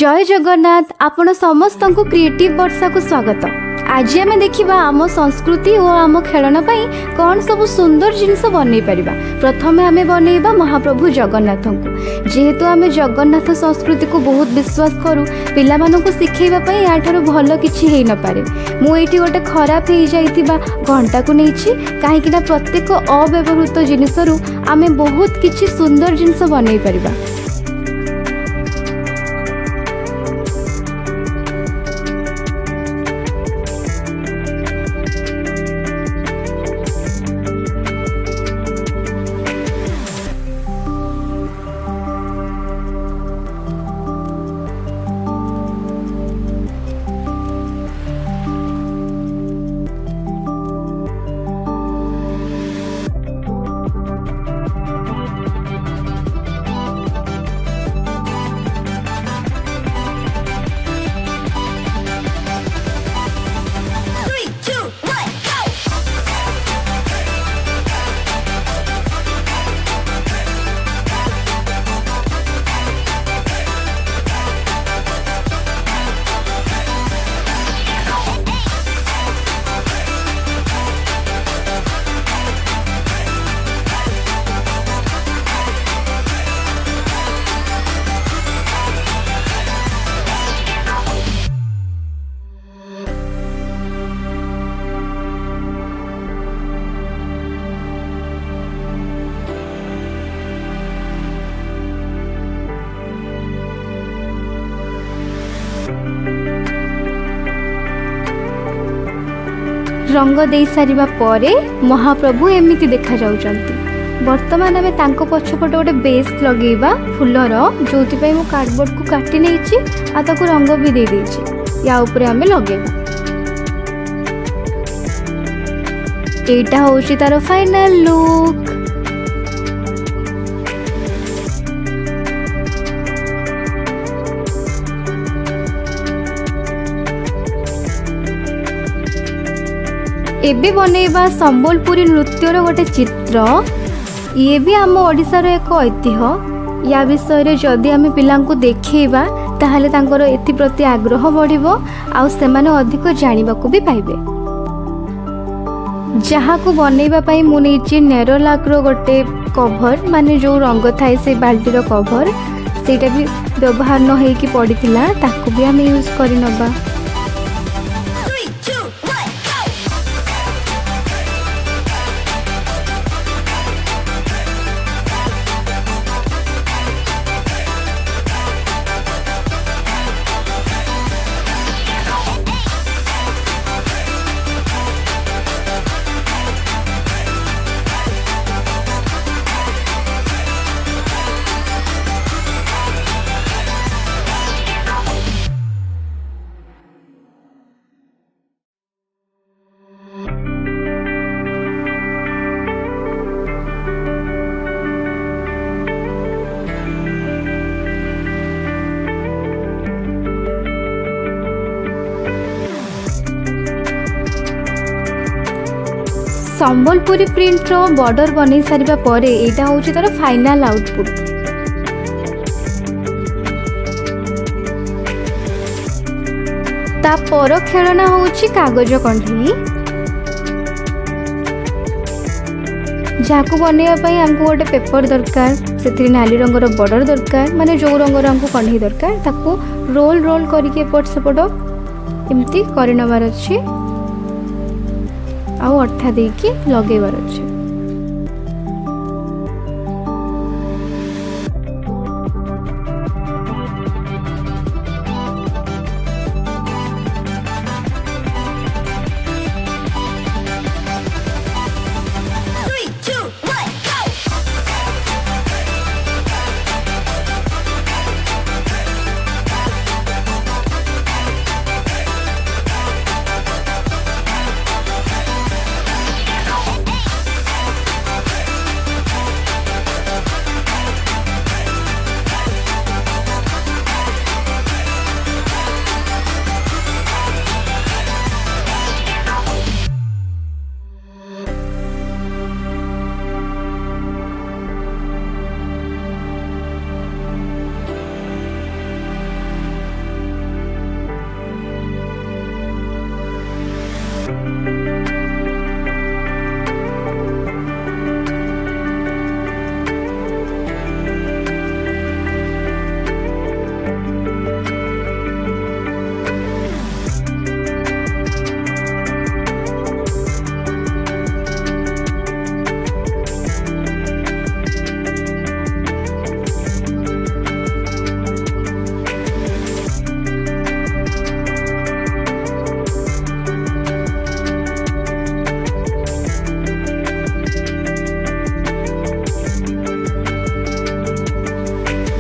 जय जगन्नाथ आपण समस्त को क्रिएटिव वर्षा को स्वागत। आज आम देखा आम संस्कृति और आम खेलन कौन सब सुंदर जिनस बनई पारिबा। प्रथमे आम बनइबा महाप्रभु जगन्नाथ को। जेहेतु आम जगन्नाथ संस्कृति को बहुत विश्वास करूँ पिला मानक शिखेबा या भल किछि हेई न पारे। मुझे गोटे खराब हो जाइतिबा घंटा को नहीं कहीं प्रत्येक अव्यवहृत जिनसरू आम बहुत किछि सुंदर जिनस बनई पारिबा। रंग दे सारिबा परे महाप्रभु एमिति देखा जाउचंती। वर्तमान आमे तांको पछपट गोटे बेस लगेबा फुलर जो मु कार्डबोर्ड को काटी नेछि आ ताको रंग भी दे देछि। या ऊपर आमे लगेबा। एटा होछि तार फाइनल लुक। एबे बनइबा संबलपुरी नृत्यर गोटे चित्र। ये भी आम ओडिशार एक ऐतिह्य। या विषय जदि आम पिला देखा ताहले तांकर एथि प्रति आग्रह बढ़िबो आउ सेमाने अधिक जानिबाकू भी पाइबे। जहाँ को बनइबा पई मु नेछि नेरोलाक्र गोटे कवर माने जो रंग थाए से बाल्टीर कवर सेटा भी व्यवहार न होई कि पड़िथिला ताकू भी आम यूज करि नबा। संबलपुरी प्रिंट रो बॉर्डर बनै सारिबा परे एटा होछि तार फाइनल आउटपुट। ता पर खेलना होछि कागज कंढी जाको बनैया पई हमको गोटे पेपर दरकार सेथि नाली रंगर बॉर्डर दरकार माने जो रंगर हमको कंढी दरकार ताको रोल रोल करके एपट सेपट एमती करनबार अछि आउ अठा देकी लगेबार अछि।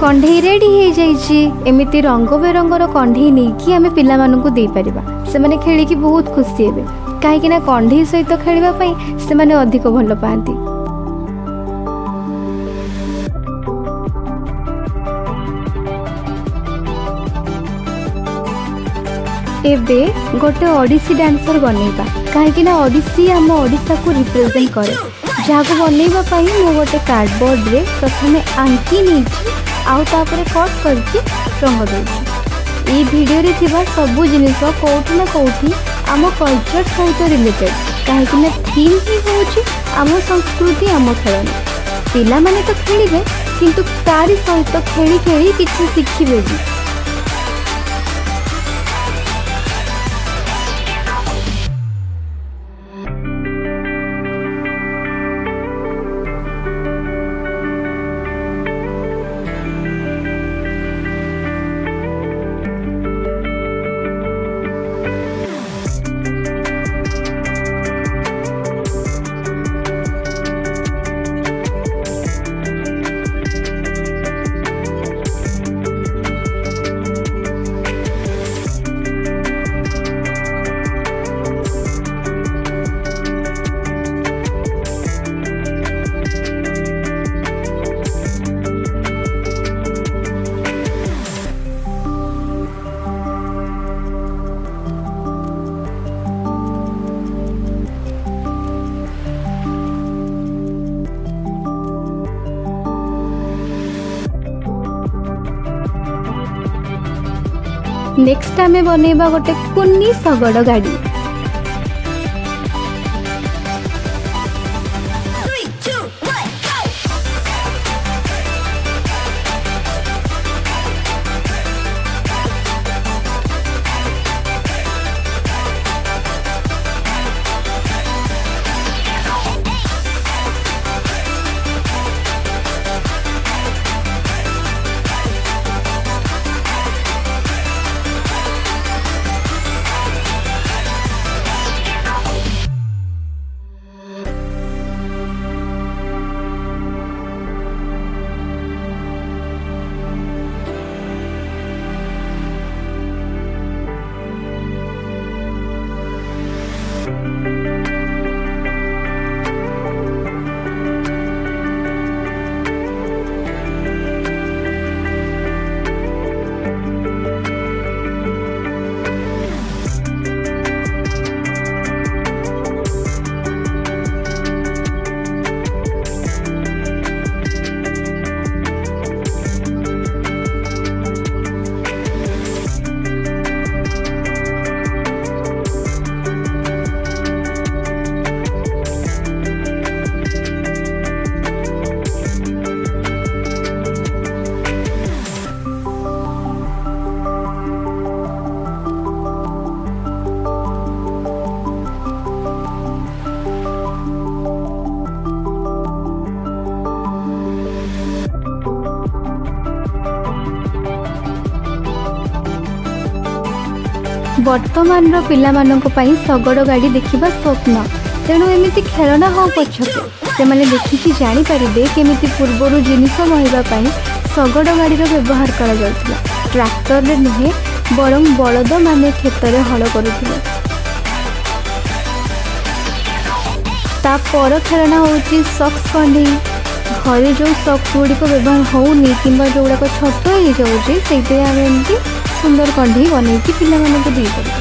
कंढे रेडी हो जाइए। एमती रंग बेरंगर कंढे नहीं कि आम पिलामानंकु दे परिबा। से माने खेलिकी बहुत खुशी हेबे कहीं कंढे सहित खेलवाई से माने अधिक भल पाती। एबे गोटे ओडिसी डांसर बनैबा कहीं ओडिसी आम ओडिशा को रिप्रेजेंट करे। जहाँ को बनैबा मु गोटे कार्डबोर्ड रे प्रथमे आंकी नहीं आउ तापर कट करके रंग देछि। ई वीडियो रे थिबा सबु जिनिस कोठी ना कोठी आम कल्चर सहित रिलेटेड कहीं थीम ही होची आम संस्कृति आम खेलना। पिला माने तो खेलिबे किंतु तारी सहित खेली खेली किछि शिखिबे भी। नेक्स्ट आमे बनैबा गोटे कुन्नी शगड़ गाड़ी। वर्तमान पिला शगड़ गाड़ी देखा स्वप्न। तेणु एमती खेलना हो पछके से मैंने देखिकी जानीपारे केमी पूर्वर जिनिस महवाई शगड़ गाड़ी व्यवहार कर ट्रैक्टर नुहे बरं बलद माने खेत में हल करुले। तापर खेलना हूँ सक्स कंढे। घरे जो सक्स गुड़िक व्यवहार होनी कि जो गुड़ाक छोट हो जाऊँगी से आम एमती सुंदर कंढे बनई पिला दे पार।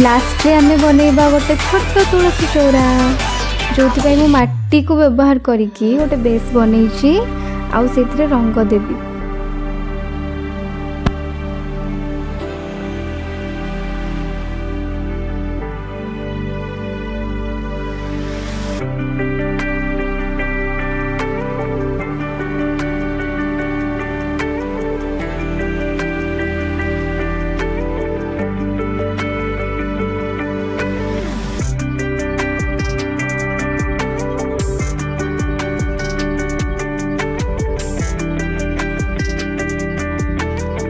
लास्ट रे आमे बनैबा गोटे छोट तुलसी चौरा जो मु माटी को व्यवहार करिकी गोटे बेस बनैछि आउ सेथिरे रंग देबी।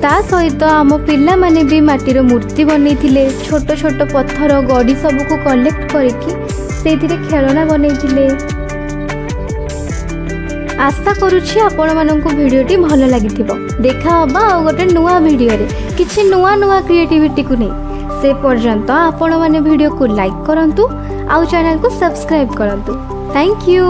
ता सहित आम पिला माने भी माटीर मूर्ति बनै थिले छोट छोट पत्थर गड़ी सब को कलेक्ट करके सेथिरे खेलना बनै थिले। आशा करूछि आपण माननकु वीडियोटी भल लागिथिबो। देखा हबा आ गोटे नुवा वीडियो रे किछि नुवा नुवा क्रिएटिविटी को नै। से पर्यंत आपण माने वीडियो को लाइक करंतु आ चैनल को सब्सक्राइब करंतु। Thank you.